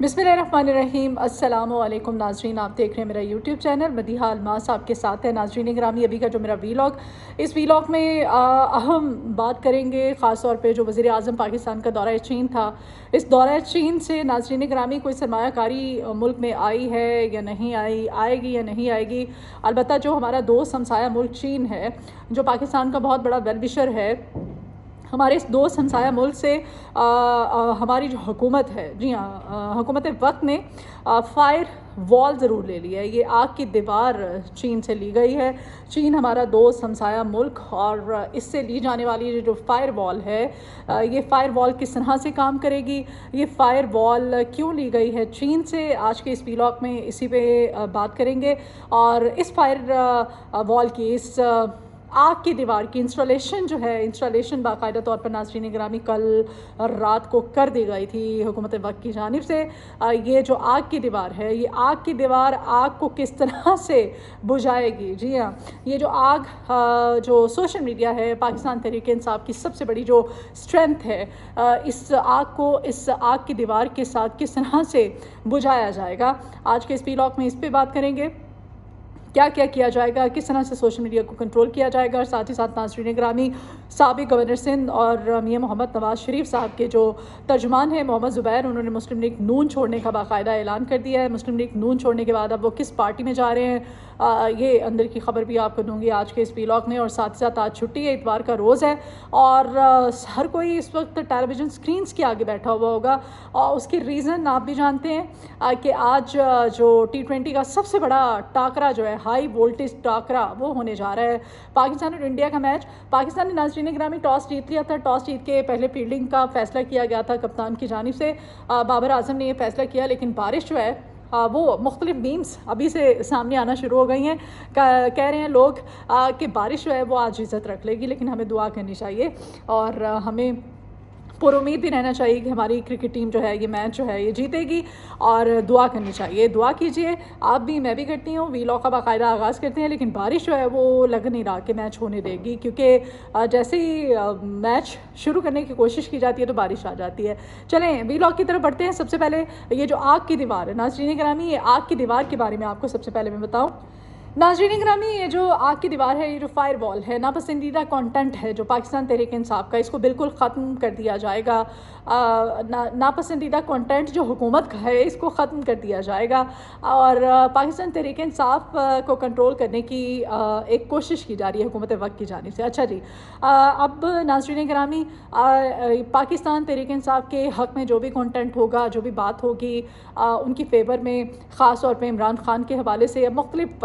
बिस्मिल्लाहिर्रहमानिर्रहीम। अस्सलामुअलैकुम नाजरीन, आप देख रहे हैं मेरा यूट्यूब चैनल मदीहा अलमास आपके साथ है। नाजरीन ग्रामी, अभी का जो मेरा वीलॉग, इस वीलॉग में अहम बात करेंगे ख़ास तौर पे जो वज़ीर आज़म पाकिस्तान का दौरा चीन था। इस दौरा चीन से नाजरीन ग्रामी कोई सरमायाकारी मुल्क में आई है या नहीं आई, आएगी या नहीं आएगी। अलबत्ता जो हमारा दोस्त हमसाया मुल्क चीन है, जो पाकिस्तान का बहुत बड़ा वेलविशर है, हमारे इस दोस्त हमसाया मुल्क से हमारी जो हुकूमत है, जी हाँ, हुकूमत वक्त ने फ़ायर वॉल ज़रूर ले लिया है। ये आग की दीवार चीन से ली गई है। चीन हमारा दोस्त हमसाया मुल्क, और इससे ली जाने वाली जो फ़ायर वॉल है, ये फ़ायर वॉल किस तरह से काम करेगी, ये फ़ायर वॉल क्यों ली गई है चीन से, आज के इस वीलॉग में इसी पे बात करेंगे। और इस फ़ायर वॉल की, इस आग की दीवार की इंस्टॉलेशन जो है, इंस्टॉलेशन बाकायदा तौर पर नाज़रीन ग्रामी कल रात को कर दी गई थी हुकूमत वक्त की जानिब से। ये जो आग की दीवार है, ये आग की दीवार आग को किस तरह से बुझाएगी। जी हाँ, ये जो आग, जो सोशल मीडिया है, पाकिस्तान तहरीक इंसाफ की सबसे बड़ी जो स्ट्रेंथ है, इस आग को, इस आग की दीवार के साथ किस तरह से बुझाया जाएगा, आज के इस वीलॉग में इस पर बात करेंगे। क्या क्या किया जाएगा, किस तरह से सोशल मीडिया को कंट्रोल किया जाएगा। और साथ ही साथ नाज़रीन ग्रामी, साबिक़ गवर्नर सिंध और मियां मोहम्मद नवाज़ शरीफ साहब के जो तर्जुमान हैं मोहम्मद ज़ुबैर, उन्होंने मुस्लिम लीग नून छोड़ने का बाकायदा ऐलान कर दिया है। मुस्लिम लीग नून छोड़ने के बाद अब वो किस पार्टी में जा रहे हैं, ये अंदर की खबर भी आपको दूंगी आज के इस वीलॉग में। और साथ ही साथ आज छुट्टी है, इतवार का रोज़ है, और हर कोई इस वक्त टेलीविज़न स्क्रीन्स के आगे बैठा हुआ होगा। और उसके रीज़न आप भी जानते हैं कि आज जो T20 का सबसे बड़ा टाकरा जो है, हाई वोल्टेज टाकरा, वो होने जा रहा है। पाकिस्तान और इंडिया का मैच। पाकिस्तान ने नाज़रीन ग्रामी टॉस जीत लिया था। टॉस जीत के पहले फील्डिंग का फैसला किया गया था कप्तान की जानिब से। बाबर आजम ने यह फैसला किया, लेकिन बारिश जो है, वो मुख्तलिफ मीम्स अभी से सामने आना शुरू हो गई हैं। कह रहे हैं लोग कि बारिश जो है वो आज इज़्ज़त रख लेगी, लेकिन हमें दुआ करनी चाहिए और हमें पुरुमीद भी रहना चाहिए कि हमारी क्रिकेट टीम जो है, ये मैच जो है ये जीतेगी, और दुआ करनी चाहिए। दुआ कीजिए आप भी, मैं भी करती हूँ। वीलॉग का बाकायदा आगाज़ करते हैं, लेकिन बारिश जो है वो लग नहीं रहा कि मैच होने देगी, क्योंकि जैसे ही मैच शुरू करने की कोशिश की जाती है तो बारिश आ जाती है। चलें वीलॉग की तरफ बढ़ते हैं। सबसे पहले ये जो आग की दीवार है नाज़रीन ग्रामी, ये आग की दीवार के बारे में आपको सबसे पहले मैं बताऊँ। नाज़रीन ग्रामी, ये जो आग की दीवार है, ये जो फायर वॉल है, नापसंदीदा कंटेंट है जो पाकिस्तान तहरीक इंसाफ का, इसको बिल्कुल ख़त्म कर दिया जाएगा। नापसंदीदा कंटेंट जो हुकूमत का है, इसको ख़त्म कर दिया जाएगा, और पाकिस्तान तहरीक इंसाफ को कंट्रोल करने की एक कोशिश की जा रही है हुकूमत वक्त की जानिब से। अच्छा जी, अब नाज़रीन ग्रामी, पाकिस्तान तहरीक इंसाफ के हक़ में जो भी कंटेंट होगा, जो भी बात होगी, उनकी फेवर में, ख़ास तौर पर इमरान खान के हवाले से मुख्तलिफ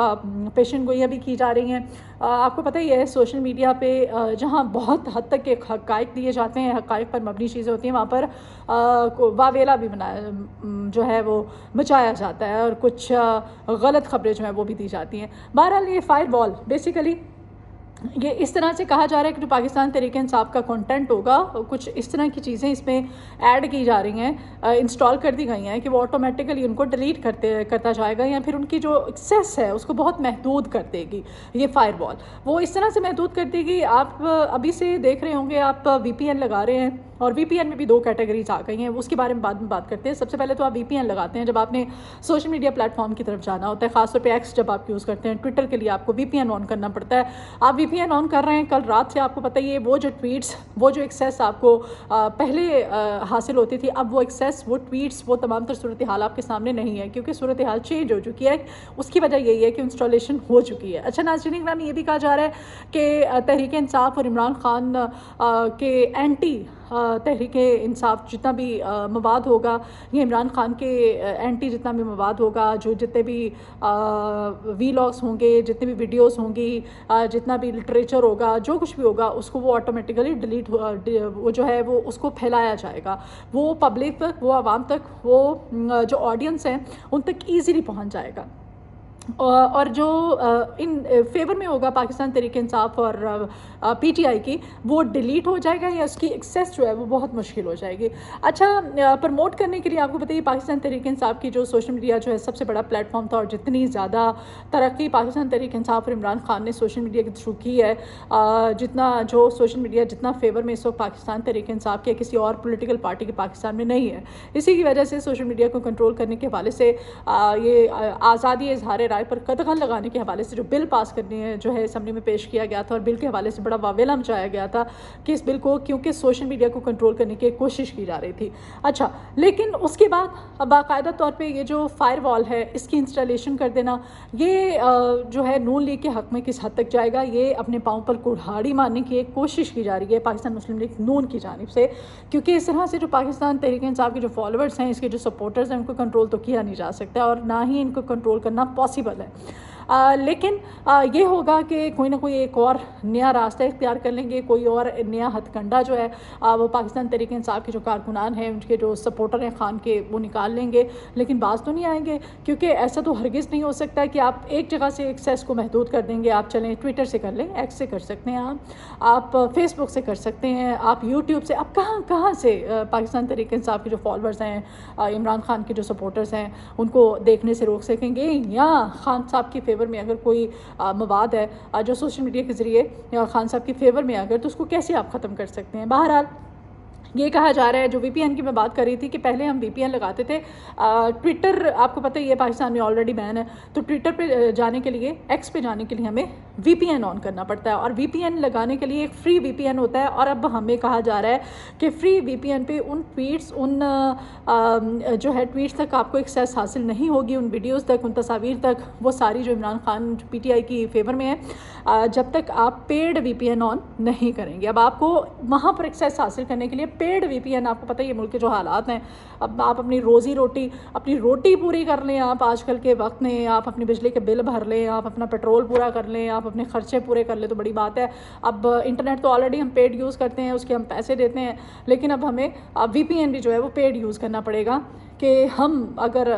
पेशन गोइयाँ भी की जा रही हैं। आपको पता ही है सोशल मीडिया पे जहाँ बहुत हद तक के हक़ाइक़ दिए जाते हैं, हक़ाइक़ पर मबनी चीज़ें होती हैं, वहाँ पर वावेला भी बनाया जो है वो मचाया जाता है, और कुछ गलत खबरें जो हैं वो भी दी जाती हैं। बहरहाल ये फायर वॉल बेसिकली ये इस तरह से कहा जा रहा है कि जो पाकिस्तान तहरीक इंसाफ का कंटेंट होगा, कुछ इस तरह की चीज़ें इसमें ऐड की जा रही हैं, इंस्टॉल कर दी गई हैं कि वो ऑटोमेटिकली उनको डिलीट करता जाएगा, या फिर उनकी जो एक्सेस है उसको बहुत महदूद कर देगी। ये फायर वॉल वो इस तरह से महदूद कर देगी। आप अभी से देख रहे होंगे, आप VPN लगा रहे हैं, और VPN में भी 2 कैटेगरीज आ गई हैं, उसके बारे में बाद में बात करते हैं। सबसे पहले तो आप VPN लगाते हैं जब आपने सोशल मीडिया प्लेटफॉर्म की तरफ जाना होता है, ख़ासतौर पे X जब आप यूज़ करते हैं। ट्विटर के लिए आपको VPN ऑन करना पड़ता है। आप VPN ऑन कर रहे हैं, कल रात से आपको पता ही है, वो जो ट्वीट्स, वो जो एक्सेस आपको पहले हासिल होती थी, अब वो एक्सेस, वो ट्वीट्स, वो तमाम तर सूरत हाल आपके सामने नहीं है, क्योंकि सूरत हाल चेंज हो चुकी है। उसकी वजह यही है कि इंस्टॉलेशन हो चुकी है। अच्छा नाज़रीन ग्रामी, ये भी कहा जा रहा है कि तहरीक इंसाफ और इमरान खान के एंटी तहरीक इंसाफ जितना भी मवाद होगा, ये इमरान खान के एंटी जितना भी मवाद होगा, जो जितने भी वीलॉग्स होंगे, जितने भी वीडियोस होंगी, जितना भी लिटरेचर होगा, जो कुछ भी होगा, उसको वो ऑटोमेटिकली डिलीट, वो जो है वो उसको फैलाया जाएगा। वो पब्लिक तक, वो आवाम तक, वो जो ऑडियंस हैं उन तक ईज़िली पहुँच जाएगा। और जो इन फेवर में होगा पाकिस्तान तहरीक इंसाफ और पीटीआई की, वो डिलीट हो जाएगा या उसकी एक्सेस जो है वो बहुत मुश्किल हो जाएगी। अच्छा, प्रमोट करने के लिए आपको बताइए पाकिस्तान तहरीक इंसाफ की जो सोशल मीडिया जो है सबसे बड़ा प्लेटफॉर्म था, और जितनी ज़्यादा तरक्की पाकिस्तान तहरीक इंसाफ और इमरान खान ने सोशल मीडिया के थ्रू की है, जितना जो सोशल मीडिया जितना फेवर में इस वक्त पाकिस्तान तहरीक इंसाफ के किसी और पोलिटिकल पार्टी के पाकिस्तान में नहीं है। इसी की वजह से सोशल मीडिया को कंट्रोल करने के हवाले से ये आज़ादी इजहार राय पर कदगन लगाने के हवाले से जो बिल पास करने है जो है असम्बली में पेश किया गया था, और बिल के हवाले से बड़ा वावेला मचाया गया था कि इस बिल को क्योंकि सोशल मीडिया को कंट्रोल करने की कोशिश की जा रही थी। अच्छा, लेकिन उसके बाद अब बाकायदा तौर पे ये जो फायर वॉल है इसकी इंस्टॉलेशन कर देना, ये जो है नून लीग के हक़ में किस हद तक जाएगा, ये अपने पाँव पर कुल्हाड़ी मारने की एक कोशिश की जा रही है पाकिस्तान मुस्लिम लीग नून की जानिब से, क्योंकि इस तरह से जो पाकिस्तान तहरीक इंसाफ के जो फॉलोअर्स हैं, इसके जो सपोर्टर्स हैं, उनको कंट्रोल तो किया नहीं जा सकता और ना ही इनको कंट्रोल करना पॉसिबल है। लेकिन ये होगा कि कोई ना कोई एक और नया रास्ता इख्तियार कर लेंगे, कोई और नया हथकंडा जो है वो पाकिस्तान तहरीक इंसाफ के जो कारकुनान हैं, उनके जो सपोर्टर हैं खान के, वो निकाल लेंगे, लेकिन बाज तो नहीं आएंगे, क्योंकि ऐसा तो हरगिज़ नहीं हो सकता कि आप एक जगह से एक्सेस को महदूद कर देंगे। आप चलें ट्विटर से कर लें, एक्स से कर सकते हैं, आप फेसबुक से कर सकते हैं, आप यूट्यूब से, आप कहाँ कहाँ से पाकिस्तान तहरीक इंसाफ के जो फॉलोअर्स हैं, इमरान खान के जो सपोर्टर्स हैं, उनको देखने से रोक सकेंगे, या खान साहब की फेवर में अगर कोई मवाद है जो सोशल मीडिया के ज़रिए खान साहब की फेवर में अगर, तो उसको कैसे आप ख़त्म कर सकते हैं। बहरहाल ये कहा जा रहा है, जो वीपीएन की मैं बात कर रही थी कि पहले हम वीपीएन लगाते थे, ट्विटर आपको पता ही है पाकिस्तान में ऑलरेडी बैन है, तो ट्विटर पे जाने के लिए, एक्स पे जाने के लिए हमें वीपीएन ऑन करना पड़ता है, और वीपीएन लगाने के लिए एक फ्री वीपीएन होता है। और अब हमें कहा जा रहा है कि फ्री वीपीएन पे उन ट्वीट्स, उन जो है ट्वीट्स तक आपको एक्सेस हासिल नहीं होगी, उन वीडियोज़ तक, उन तस्वीर तक, वो सारी जो इमरान खान पीटीआई की फेवर में है, जब तक आप पेड वीपीएन ऑन नहीं करेंगे। अब आपको वहाँ पर एक्सेस हासिल करने के लिए पेड वीपीएन, आपको पता है ये मुल्क के जो हालात हैं, अब आप अपनी अपनी रोटी पूरी कर लें, आप आजकल के वक्त में आप अपनी बिजली के बिल भर लें, आप अपना पेट्रोल पूरा कर लें, आप अपने खर्चे पूरे कर लें तो बड़ी बात है। अब इंटरनेट तो ऑलरेडी हम पेड यूज़ करते हैं, उसके हम पैसे देते हैं, लेकिन अब हमें वीपीएन भी जो है वो पेड यूज़ करना पड़ेगा कि हम अगर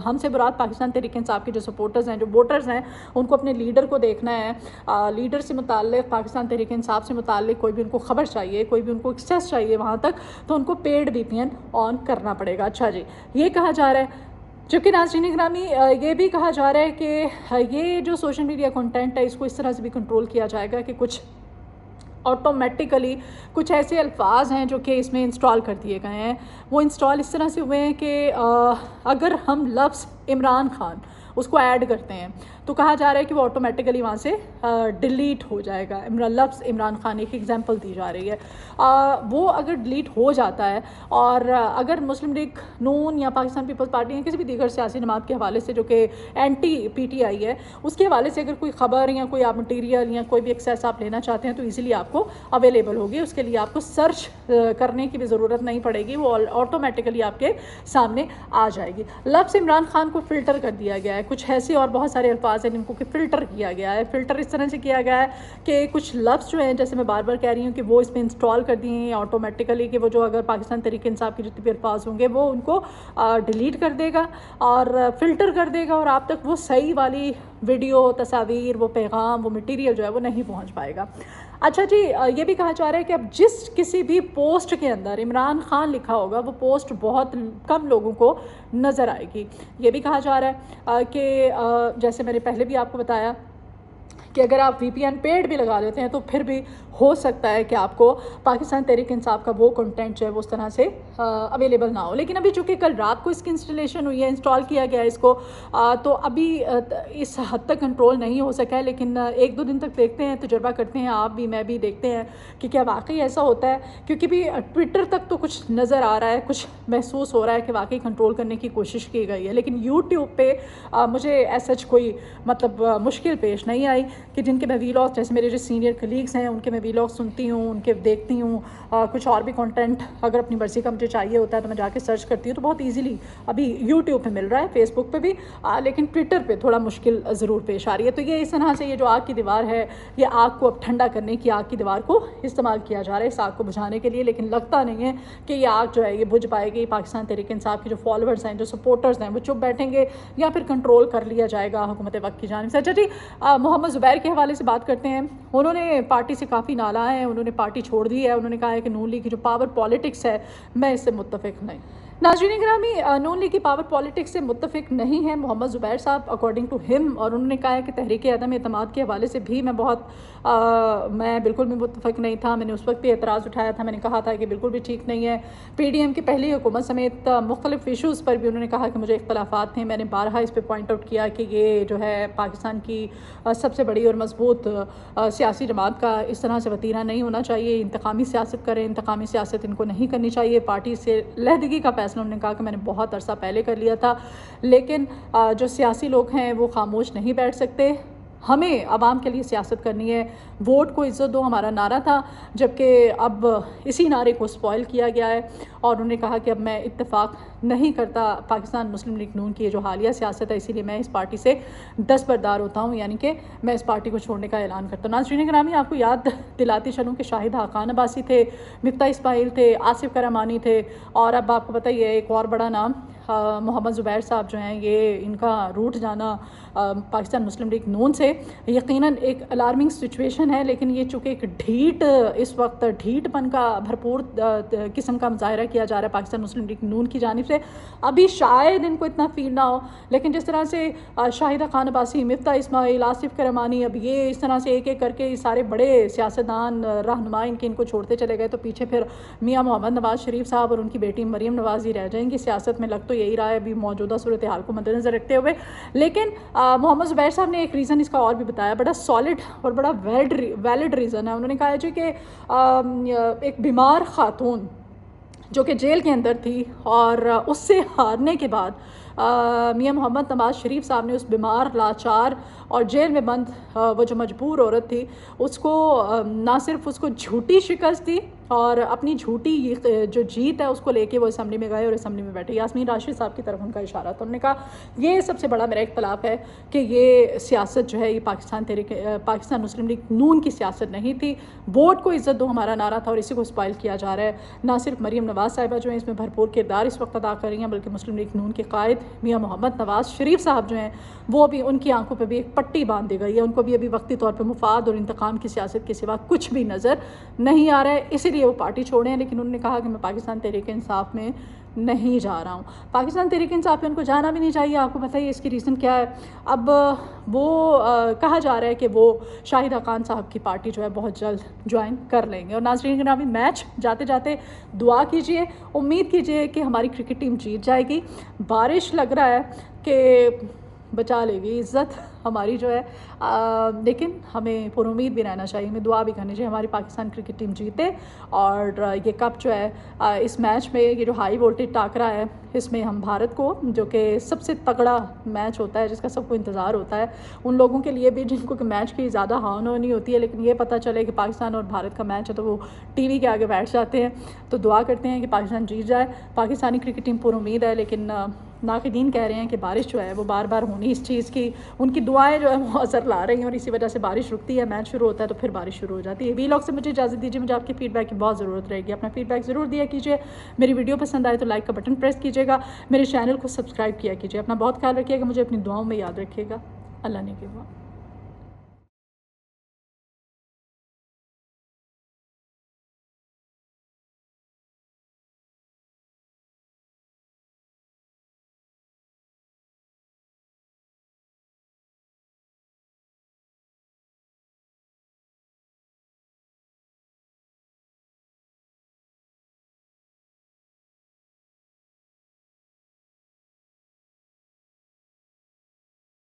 हमसे मुराद पाकिस्तान तहरीक इंसाफ के जो सपोर्टर्स हैं, जो वोटर्स हैं, उनको अपने लीडर को देखना है, लीडर से मुताल्लिक़, पाकिस्तान तहरीक इंसाफ से मुताल्लिक़ कोई भी उनको ख़बर चाहिए, कोई भी उनको एक्सेस चाहिए वहाँ तक, तो उनको पेड वीपीएन ऑन करना पड़ेगा। अच्छा जी, ये कहा जा रहा है। जबकि नाज़रीन ग्रामी, ये भी कहा जा रहा है कि ये जो सोशल मीडिया कंटेंट है, इसको इस तरह से भी कंट्रोल किया जाएगा कि कुछ ऑटोमेटिकली कुछ ऐसे अल्फाज हैं जो कि इसमें इंस्टॉल कर दिए गए हैं। वो इंस्टॉल इस तरह से हुए हैं कि अगर हम लफ्ज़ इमरान खान उसको ऐड करते हैं तो कहा जा रहा है कि वो ऑटोमेटिकली वहाँ से डिलीट हो जाएगा। लफ्ज़ इमरान खान एक एग्जांपल दी जा रही है, वो अगर डिलीट हो जाता है, और अगर मुस्लिम लीग नून या पाकिस्तान पीपल्स पार्टी या किसी भी दीगर सियासी जमात के हवाले से जो कि एंटी पीटीआई है, उसके हवाले से अगर कोई ख़बर या कोई आप मटीरियल या कोई भी एक्सेस आप लेना चाहते हैं तो ईज़िली आपको अवेलेबल होगी। उसके लिए आपको सर्च करने की भी ज़रूरत नहीं पड़ेगी, वो ऑटोमेटिकली आपके सामने आ जाएगी। लफ्ज़ इमरान खान को फ़िल्टर कर दिया गया है, कुछ ऐसे और बहुत सारे अल्फाज हैं जिनको कि फ़िल्टर किया गया है। फ़िल्टर इस तरह से किया गया है कि कुछ लफ्ज़ जो हैं, जैसे मैं बार बार कह रही हूँ कि वो इसमें इंस्टॉल कर दिए हैं ऑटोमेटिकली, कि वो जो अगर पाकिस्तान तहरीक इंसाफ के जितने भी अल्फाज होंगे वो उनको डिलीट कर देगा और फ़िल्टर कर देगा, और आप तक वो सही वाली वीडियो, तस्वीर, वो पैगाम, वो मटीरियल जो है वो नहीं पहुँच पाएगा। अच्छा जी, ये भी कहा जा रहा है कि अब जिस किसी भी पोस्ट के अंदर इमरान खान लिखा होगा, वो पोस्ट बहुत कम लोगों को नज़र आएगी। ये भी कहा जा रहा है कि जैसे मैंने पहले भी आपको बताया कि अगर आप वीपीएन पेड भी लगा लेते हैं तो फिर भी हो सकता है कि आपको पाकिस्तान तहरीक इंसाफ का वो कंटेंट जो है वो उस तरह से अवेलेबल ना हो। लेकिन अभी चूँकि कल रात को इसकी इंस्टॉलेशन हुई है, इंस्टॉल किया गया है इसको, तो अभी इस हद तक कंट्रोल नहीं हो सका है, लेकिन 1-2 दिन तक देखते हैं, तजुर्बा करते हैं, आप भी मैं भी देखते हैं कि क्या वाकई ऐसा होता है। क्योंकि भी ट्विटर तक तो कुछ नज़र आ रहा है, कुछ महसूस हो रहा है कि वाकई कंट्रोल करने की कोशिश की गई है, लेकिन यूट्यूब पे मुझे ऐसा कोई मतलब मुश्किल पेश नहीं आई। कि जिनके मैं वीलॉग, जैसे मेरे जो सीनियर कलीग्स हैं उनके मैं वीलॉग सुनती हूँ, उनके देखती हूँ। कुछ और भी कंटेंट अगर अपनी मर्ज़ी का मुझे चाहिए होता है तो मैं जाके सर्च करती हूँ, तो बहुत ईजिली अभी यूट्यूब पे मिल रहा है, फेसबुक पे भी, लेकिन ट्विटर पे थोड़ा मुश्किल ज़रूर पेश आ रही है। तो ये इस तरह से ये जो आग की दीवार है, ये आग को अब ठंडा करने की, आग की दीवार को इस्तेमाल किया जा रहा है इस आग को बुझाने के लिए, लेकिन लगता नहीं है कि ये आग जो है ये बुझ पाएगी। पाकिस्तान तहरीक इंसाफ के जो फॉलोअर्स हैं, जो सपोर्टर्स हैं, वो चुप बैठेंगे या फिर कंट्रोल कर लिया जाएगा हुकूमत वक्त की जानिब से। अच्छा जी, मोहम्मद ज़ुबैर के हवाले से बात करते हैं। उन्होंने पार्टी से काफ़ी नाला है, उन्होंने पार्टी छोड़ दी है। उन्होंने कहा है कि नून लीग की जो पावर पॉलिटिक्स है, मैं इससे मुत्तफिक नहीं। नाज़रीन गिरामी, नून लीग की पावर पॉलिटिक्स से मुत्तफिक नहीं है मोहम्मद ज़ुबैर साहब, अकॉर्डिंग टू हिम। और उन्होंने कहा है कि तहरीक अदम एतमाद के हवाले से भी मैं बिल्कुल भी मुत्तफिक नहीं था। मैंने उस वक्त भी एतराज़ उठाया था, मैंने कहा था कि बिल्कुल भी ठीक नहीं है। PDM की पहली हुकूमत समेत मुख्तलिफ इशूज़ पर भी उन्होंने कहा कि मुझे इख्तलाफात थे। मैंने बारहा इस पर पॉइंट आउट किया कि ये जो है पाकिस्तान की सबसे बड़ी और मजबूत सियासी जमात का इस तरह से वतीरा नहीं होना चाहिए। इंतकामी सियासत करें, इंतकामी सियासत इनको नहीं करनी चाहिए। पार्टी से लहदगी का फैसला उन्होंने कहा कि मैंने बहुत अरसा पहले कर लिया था, लेकिन जो सियासी लोग हैं वो खामोश नहीं बैठ सकते। हमें आवाम के लिए सियासत करनी है, वोट को इज़्ज़त दो हमारा नारा था, जबकि अब इसी नारे को स्पॉइल किया गया है। और उन्होंने कहा कि अब मैं इत्तेफाक नहीं करता पाकिस्तान मुस्लिम लीग नून की ये जो हालिया सियासत है, इसीलिए मैं इस पार्टी से दस्तबरदार होता हूँ, यानी कि मैं इस पार्टी को छोड़ने का ऐलान करता हूँ। नाज़रीन गिरामी, आपको याद दिलाती चलूँ कि शाहिद हाकान अब्बासी थे, मिफ्ता इस्माइल थे, आसिफ करमानी थे, और अब आपको पता ही है एक और बड़ा नाम मोहम्मद ज़ुबैर साहब जो हैं, ये इनका रूठ जाना पाकिस्तान मुस्लिम लीग नून से यकीनन एक अलार्मिंग सिचुएशन है। लेकिन ये चूँकि एक इस वक्त ढीठपन का भरपूर किस्म का मुजाहरा किया जा रहा है पाकिस्तान मुस्लिम लीग नून की जानिब से, अभी शायद इनको इतना फील ना हो, लेकिन जिस तरह से शाहिदा खान अब्बासी, मिफ्ता इस्माइल, आसिफ करमानी, अब ये इस तरह से एक एक करके सारे बड़े सियासतदान, रहनुमा इनको छोड़ते चले गए, तो पीछे फिर मियाँ मोहम्मद नवाज़ शरीफ साहब और उनकी बेटी मरीम नवाज़ ही रह जाएंगी सियासत में। लग तो यही रहा है अभी मौजूदा सूरत हाल को मद्देनज़र रखते हुए। लेकिन मोहम्मद ज़ुबैर साहब ने एक रीज़न इसका और भी बताया, बड़ा सॉलिड और बड़ा वैलिड रीज़न है। उन्होंने कहा है जी कि एक बीमार खातून जो कि जेल के अंदर थी, और उससे हारने के बाद मियाँ मोहम्मद नवाज़ शरीफ साहब ने उस बीमार, लाचार और जेल में बंद वो जो मजबूर औरत थी, उसको ना सिर्फ उसको झूठी शिकस्त दी, और अपनी झूठी जो जीत है उसको लेके वो असम्बली में गए और असम्बली में बैठे। यास्मीन राशिद साहब की तरफ उनका इशारा था। उन्होंने कहा ये सबसे बड़ा मेरा इख्तलाफ है कि ये सियासत जो है ये पाकिस्तान मुस्लिम लीग नून की सियासत नहीं थी। वोट को इज़्ज़त दो हमारा नारा था, और इसी को स्पॉइल किया जा रहा है। ना सिर्फ मरीम नवाज़ साहिबा जो है इसमें भरपूर किरदार इस वक्त अदा कर रही हैं, बल्कि मुस्लिम लीग नून के कायद मियाँ मोहम्मद नवाज़ शरीफ साहब जो हैं, वो भी, उनकी आंखों पर भी एक पट्टी बांध दी गई है। उनको भी अभी वक्ती तौर पर मुफाद और इंतकाम की सियासत के सिवा कुछ भी नज़र नहीं आ रहा है, इसीलिए वो पार्टी छोड़े हैं। लेकिन उन्होंने कहा कि मैं पाकिस्तान तहरीक इंसाफ में नहीं जा रहा हूँ। पाकिस्तान तहरीक इंसाफ में उनको जाना भी नहीं चाहिए। आपको पता है इसकी रीज़न क्या है? अब वो कहा जा रहा है कि वो शाहिदा खान साहब की पार्टी जो है बहुत जल्द ज्वाइन कर लेंगे। और नाज़रीन गिरामी, मैच जाते जाते दुआ कीजिए, उम्मीद कीजिए कि हमारी क्रिकेट टीम जीत जाएगी। बारिश लग रहा है कि बचा लेगी इज़्ज़त हमारी जो है, लेकिन हमें पुरुमीद भी रहना चाहिए, हमें दुआ भी करनी चाहिए हमारी पाकिस्तान क्रिकेट टीम जीते। और ये कप जो है इस मैच में, ये जो हाई वोल्टेज टाकरा है, इसमें हम भारत को, जो कि सबसे तगड़ा मैच होता है, जिसका सबको इंतज़ार होता है, उन लोगों के लिए भी जिनको कि मैच की ज़्यादा हानो नहीं होती है, लेकिन ये पता चले कि पाकिस्तान और भारत का मैच है तो वो TV के आगे बैठ जाते हैं। तो दुआ करते हैं कि पाकिस्तान जीत जाए। पाकिस्तानी क्रिकेट टीम पुरुमीद है, लेकिन नाक़दीन कह रहे हैं कि बारिश जो है वो बार बार होनी इस चीज़ की, उनकी दुआएं जो है वो असर ला रही हैं, और इसी वजह से बारिश रुकती है, मैच शुरू होता है तो फिर बारिश शुरू हो जाती है। वीलॉग से मुझे इजाज़त दीजिए, मुझे आपके फीडबैक की बहुत ज़रूरत रहेगी। अपना फीडबैक ज़रूर दिया कीजिए। मेरी वीडियो पसंद आए तो लाइक का बटन प्रेस कीजिएगा, मेरे चैनल को सब्सक्राइब किया कीजिए। अपना बहुत ख्याल रखिएगा, मुझे अपनी दुआओं में याद रखिएगा। अल्लाह ने के